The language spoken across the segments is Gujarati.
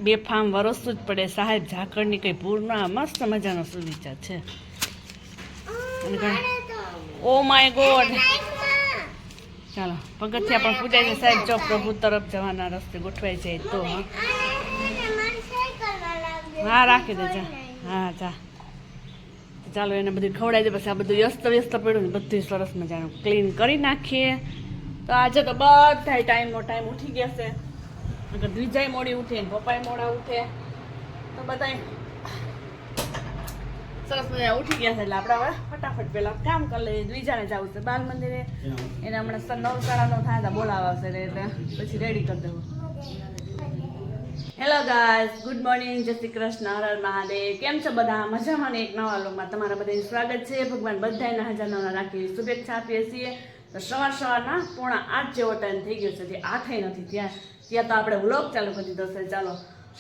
બેફામ વરસવું જ પડે. સાહેબ ઝાકળની કંઈ ભૂર ના, મસ્ત મજાનો સુવિચાર છે. Oh my God. ચાલો પગથિયા પણ પૂજાય છે સાહેબ. જો પ્રભુ તરફ જવાના રસ્તે ગોઠવાય જાય તો. હા રાખી દે જા. હા જા. ચાલો એને બધું ખવડાવી દે. પછી આ બધું વ્યસ્ત વ્યસ્ત પડ્યું ને બધું સરસ મજાનું ક્લીન કરી નાખીએ. તો આજે તો બધા ટાઈમ ઉઠી ગયા છે. અગર દ્વિજાય મોડી ઉઠે ને પપ્પાએ મોડા ઉઠે તો બધા સરસ મજા ઉઠી ગયા છે. એટલે આપણે હવે ફટાફટ પેલા કામ કરી લઈએ. દ્વિજાને જવું છે બાલ મંદિરે. એને હમણાં 9:30 થાય બોલાવશે એટલે પછી રેડી કરી દેવું. હેલો ગાઈસ, ગુડ મોર્નિંગ, જય શ્રી કૃષ્ણ, હર હર મહાદેવ. કેમ છો બધા? મજામાં ને? એક નવા લોકમાં તમારા બધાનું સ્વાગત છે. ભગવાન બધાને હજારના રાખી શુભેચ્છા આપીએ છીએ. તો સવારના 7:45 જેવો ટાઈમ થઈ ગયો છે. જે 8 નથી ત્યાં તો આપણે વ્લોગ ચાલુ કરી દીધો છે. ચાલો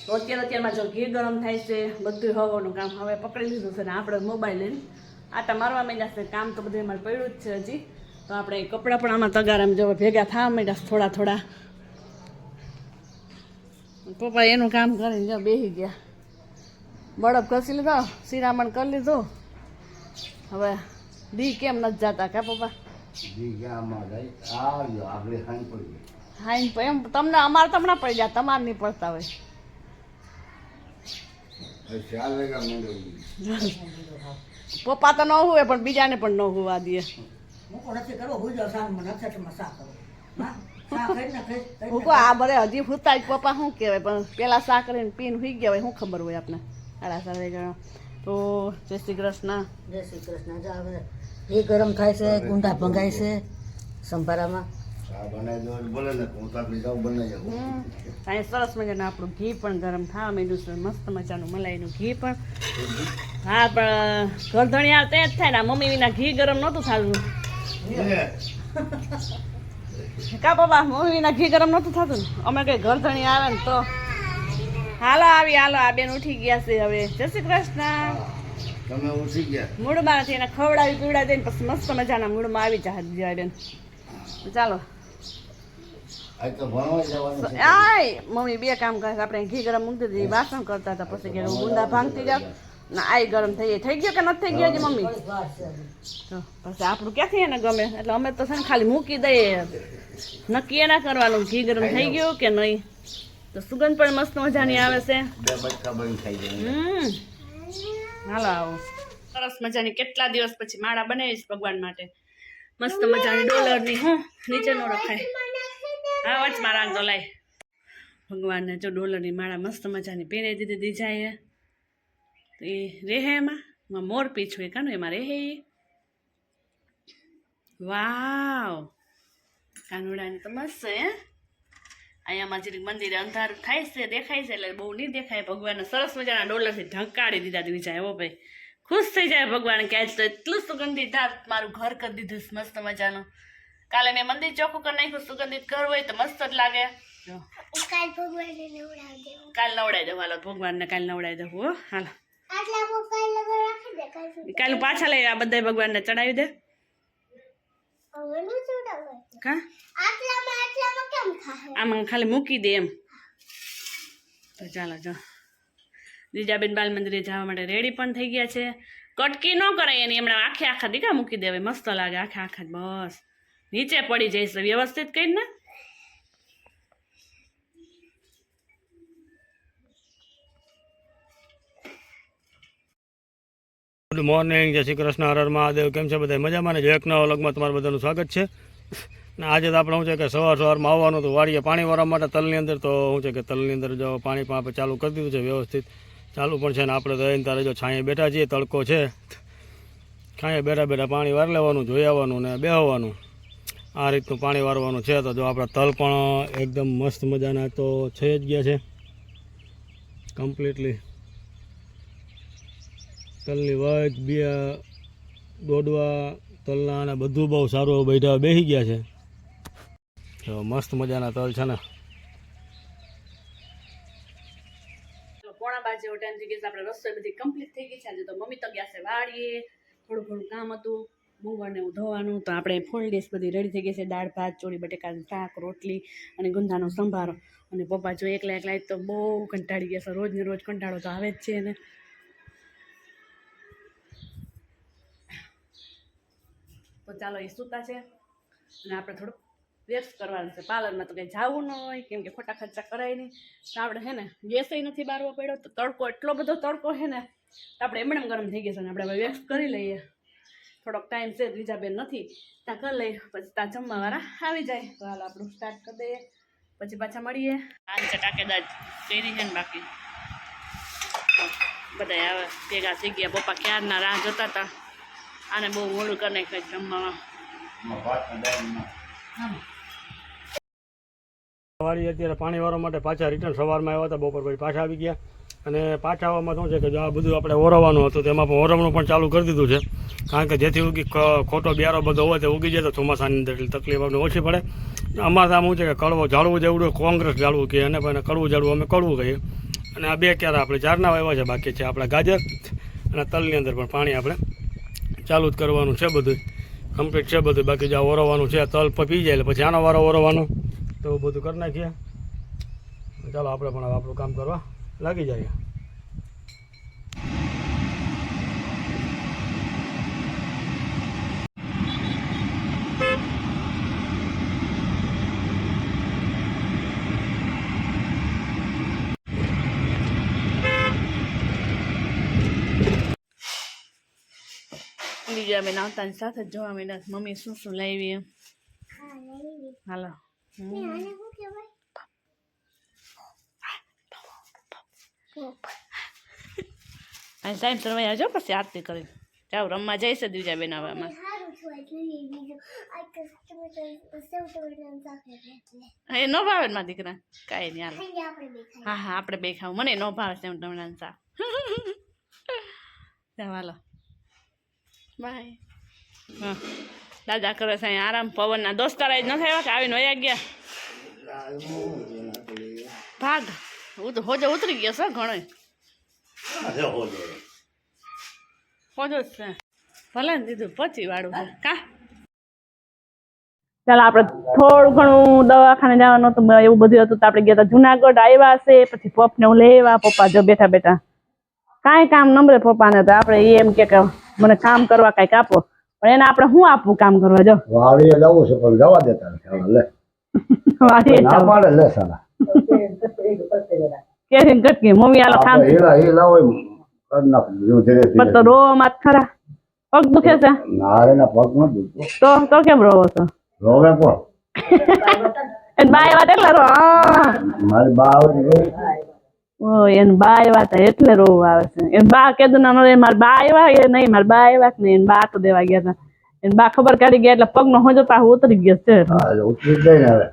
તો અત્યારમાં જો ઘી ગરમ થાય છે. બધું હવાનું કામ હવે પકડી લીધું છે ને આપણે મોબાઈલ લઈને આટા મારવા માંડ્યા છે. કામ તો બધું અમારે પડ્યું જ છે હજી. તો આપણે કપડાં પણ આમાં તગારામાં જો ભેગા થવા માંડ્યા થોડા થોડા. પપ્પા એનું કામ કરીને જો બેસી ગયા. બળફ ઘસી લીધો, શિરામણ કરી લીધું. હવે દી કેમ નથી જતા કા પપ્પા? હા એમ તમને અમારે તમને પડી જાય, તમારે નહીં પડતા હોય. પપ્પા તો ન હોય પણ બીજાને પણ ન હોવા દે. આ બરે હજી હુતા જ પપ્પા શું કહેવાય, પણ પેલા શાક કરીને પીને સુઈ ગયા હોય. શું ખબર હોય આપણે? સાડા તો જય શ્રી કૃષ્ણ. જય શ્રી કૃષ્ણ. એ ગરમ થાય છે, ગુંડા ભંગાય છે સંભારામાં. અહીં સરસ મજાનું આપણું ઘી પણ ગરમ થવા માંડ્યું છે. મસ્ત મજાનું મલાઈનું ઘી પણ. હા પણ ગરધણી આવે તે જ થાય ને. મમ્મી વિના ઘી ગરમ નહોતું થતું કા પપ્પા? મમ્મી વિના ઘી ગરમ નહોતું થતું ને. અમે કઈ ગરધણી આવે ને તો હાલો આ બેન ઉઠી ગયા છે હવે. જય શ્રી કૃષ્ણ. તમે ઉઠી ગયા? મૂળમાંથી એને ખવડાવી પીવડાવી દઈને પછી મસ્ત મજાના મૂળમાં આવી જાય બેન. ચાલો આય મમ્મી બે કામ કરે. આપણે ઘી ગરમ મૂકી દીધી, વાસણ કરતા હતા. પછી કે ગુંદા ભાંગતી જાવ ને આઈ ગરમ થઈ ગયો કે નથી થઈ ગયો હજી મમ્મી? તો પછી આપણું ક્યાંથી એને ગમે એટલે અમે તો છે ને ખાલી મૂકી દઈએ. નક્કી ના કરવાનું ઘી ગરમ થઈ ગયું કે નહીં. તો સુગંધ પણ મસ્ત મજાની આવે છે. હાલો આવો. સરસ મજાની કેટલા દિવસ પછી માળા બનાવીશ ભગવાન માટે. મસ્ત મજાની ડોલરની. હું નીચે નો રખાય. હા વચમાં રાખજો લાય. ભગવાનને જો ડોલરની માળા મસ્ત મજાની પહેરાવી દીધી દીજાએ. તો એ રેહે એમાં મોર પીછું એ કાનું એમાં રેહે. વાવ કાનુડાની તો મસ્ત છે. અહીંયામાં જરીક મંદિરે અંધારું થાય છે, દેખાય છે એટલે બહુ નહીં દેખાય. ભગવાનને સરસ મજાના ડોલરથી ઢંકાડી દીધા દીજાએ. હો ભાઈ ખુશ થઈ જાય ભગવાન કે આજ તો એટલું સુગંધિત મારું ઘર કરી દીધું મસ્ત મજાનું. કાલે મેં મંદિર ચોખ્ખું કરી નાખ્યું. સુગંધિત ઘર હોય તો મસ્ત જ લાગે. કાલ નવડાવી દઉં. હાલો ભગવાનને કાલ નવડાવી દઉં. હો હાલો કાલ પાછા લઈ આ બધા ભગવાનને ચડાવી દે. કા આમાં ખાલી મૂકી દે એમ. તો ચાલો જો દીજાબેન બાલ મંદિરે જવા માટે રેડી પણ થઈ ગયા છે. કટકી ન કરાય એની હમણાં આખા દીકા મૂકી દેવાય. મસ્ત લાગે આખા બસ નીચે પડી જઈશ વ્યવસ્થિત કરીને. ગુડ મોર્નિંગ, જય શ્રી કૃષ્ણ, હર હર મહાદેવ. કેમ છે બધા? મજામાં ને? જો એક નવા વ્લોગમાં તમારું બધાનું સ્વાગત છે. ને આજે તો આપણે શું છે કે સવારમાં આવવાનું હતું વાડીએ પાણી વાળવા માટે તલની અંદર. તો શું છે કે તલની અંદર જો પાણી પણ આપણે ચાલુ કરી દીધું છે વ્યવસ્થિત. ચાલુ પણ છે ને આપણે તો એને તારે જો છાંયે બેઠા છીએ. તડકો છે, છાંયે બેઠા પાણી વાર લેવાનું, જોઈ આવવાનું ને બેહવાનું. આ રીતનું પાણી વારવાનું છે. તો જો આપણા તલ પણ એકદમ મસ્ત મજાના તો છે જ ગયા છે કમ્પ્લીટલી. તલની વચ બે દોડવા તલના અને બધું બહુ સારું બેઠા બેસી ગયા છે. તો મસ્ત મજાના તલ છે ને. 12:15 જેવો ટાઈમ થઈ ગયો. આપણે રસોઈ બધી કમ્પ્લીટ થઈ ગઈ છે. આજે તો મમ્મી તો ગયા છે વાડીએ. થોડું ઘણું કામ હતું મૂંગળને એવું ધોવાનું. તો આપણે ફૂલ ડીશ બધી રેડી થઈ ગઈ છે. દાળ ભાત, ચોળી બટેકાનું શાક, રોટલી અને ગુંદાનો સંભારો. અને પપ્પા જો એકલા એકલા તો બહુ કંટાળી ગયા છે. રોજને રોજ કંટાળો તો આવે જ છે એને. તો ચાલો એ સૂતા છે અને આપણે થોડુંક રેસ્ટ કરવાનું છે. પાર્લરમાં તો કંઈ જવું ન હોય કેમ કે ખોટા ખર્ચા કરાય નહીં. તો આપણે હે ને ગેસય નથી બારવો પડ્યો. તો તડકો એટલો બધો તડકો છે ને તો આપણે એમણે ગરમ થઈ ગયા છે. અને આપણે હવે વેક્સ કરી લઈએ. થોડોક ટાઈમ છે, રીજાબેન નથી ત્યાં કરી લઈએ, પછી ત્યાં જમવાવાળા આવી જાય. તો હાલ આપણું સ્ટાર્ટ કરી દઈએ, પછી પાછા મળીએ. આજ ચટાકેદાર કરી છે ને બાકી બધા આવે ભેગા થઈ ગયા. પપ્પા ક્યારના રાહ જોતા હતા. આને બહુ મોડું કરી નાખ્યું જમવામાં. સવારે અત્યારે પાણી વાળવા માટે પાછા રિટર્ન સવારમાં આવ્યા હતા, બપોર પછી પાછા આવી ગયા. અને પાછા આવવામાં શું છે કે જો આ બધું આપણે ઓરવવાનું હતું તેમાં પણ ઓરવણું પણ ચાલુ કરી દીધું છે. કારણ કે જેથી ઉગી ખોટો બિયારો બધો હોય તો ઉગી જાય તો ચોમાસાની અંદર એટલે તકલીફ આપણે ઓછી પડે. અમારે આમ શું છે કે કડવો ઝાડવું જેવડું કોંગ્રેસ ઝાડવું કહે અને પણ કડવું ઝાડવું અમે કડવું કહીએ. અને આ બે ક્યારે આપણે ચારના વાવ્યા છે, બાકી છે આપણા ગાજર અને તલની અંદર પણ પાણી આપણે ચાલુ જ કરવાનું છે. બધું કમ્પ્લીટ છે બધું. બાકી જો ઓરવવાનું છે, તલ પી જાય એટલે પછી આનો વારો ઓરવવાનો તો બધું કરી નાખીએ. ચાલો આપણે પણ હવે આપણું કામ કરવા લાગી જઈએ. બીજા બેન આવતાની સાથે જ જોવા માંડ્યા મમ્મી શું શું લાવી એમ. હાલો અને સાહેબ સરવાઈ આવજો પછી આરતી કરી જાઓ. રમવા જઈશે બીજા બેન આવવામાં. એ ન ભાવે ને મારા દીકરા કાંઈ નહીં. હાલો હા હા આપણે બે ખાવું. મને ન ભાવે સેવ ટમેટાનું શાક. ચાલો બાય. હા દાદા કરે છે અહીંયા આરામ. પવનના દોસ્તાર જ નથી આવ્યા કે આવીને વયા ગયા ભાગ. હોજો ઉતરી ગયો છે ઘણો. હોજો જ છે ભલે ને દીધું પછી વાળું છે કા. ચાલો આપણે થોડું ઘણું દવાખાને જવાનું હતું એવું બધું હતું. તો આપણે ગયા હતા જુનાગઢ. આવ્યા છે પછી પપ્પાને હું લઈ આવ્યા. પપ્પા જો બેઠા બેઠા કાંઈ કામ નંબરે પપ્પાને. તો આપણે એમ કે મને કામ કરવા કાંઈક આપો. પણ એને આપણે શું આપવું કામ કરવા? જો વાડીએ જવું છે પણ જવા દેતા નથી. લે વાડીએ ના પાડે લે સાલા કેરી કટકી મમ્મી આલો કામ હીલા હોય કર નાખ ધીરે પણ તો રોવા માં ખરા. પગ દુખે છે? ના રે ના પગ ન દુખતો. તો કેમ રોવો છો? રોવે કોણ? એન બાય વાત એટલે રો. મારી બા આવે ને ઓ એન બાય વાત એટલે રોવું આવે છે. એન બા કીધું ના મારા બા આવ્યા એ નહીં. મારા બા આવ્યા ને એન બા તો દેવા ગયા હતા. એન બા ખબર કાઢી ગયા એટલે પગ નો હોજો પાછો ઉતરી ગયો છે. ઉતરી જાય ને હવે.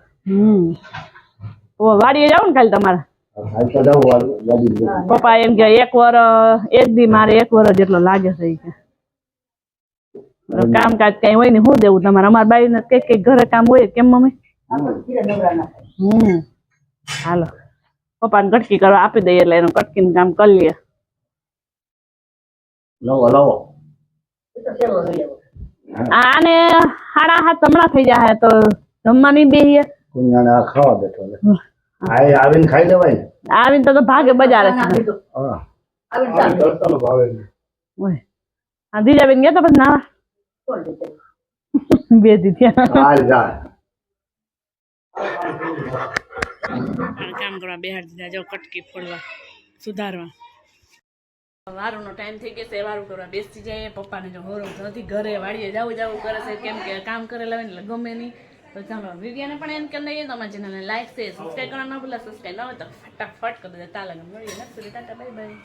ઓ વાડીએ જાવ ને કાલે તમારે? હાલ તો જવું પપ્પા એમ કે એક દી મારે 1 વર્ષ જેટલો લાગે છે કે કામકાજ કઈ હોય ને શું દેવું તમારે? અમારા બાઈ ને કઈક ઘરે કામ હોય કેમ મમ્મી? હાલો પપ્પાને કટકી કરવા આપી દઈએ એટલે એનું કટકીનું કામ કરી લઈએ. લાવો આને 7:30 હમણાં થઈ જાય તો જમવાની બેહીએ. કુંજાને આ ખાવા બેઠો આવીને ખાઈ લેવાય ને. આવીને તો ભાગે બજારે છે. હા દીજા બેન ગયા તો પછી નાવા બે દી ત્યાં કામ કરવા બેહાડ દીધા. જો કટકી ફોડવા સુધારવા. વારુંનો ટાઈમ થઈ ગયો છે. વારું કરવા બેસી જાય. પપ્પાને જો હોરો નથી ઘરે વાડીએ જવું કરે છે કેમ કે કામ કરેલા હોય ને ગમે નહીં. તો ચાલો વિડીયોને પણ એમ કરી લઈએ. તમારા ચેનલને લાઈક છે સબસ્ક્રાઈબ કરવાનું ના ભૂલા. સબસ્ક્રાઈબ ન હોય તો ફટાફટ કરી દેતા. મળીએ નેક્સ્ટ ટાટા બાય બાય.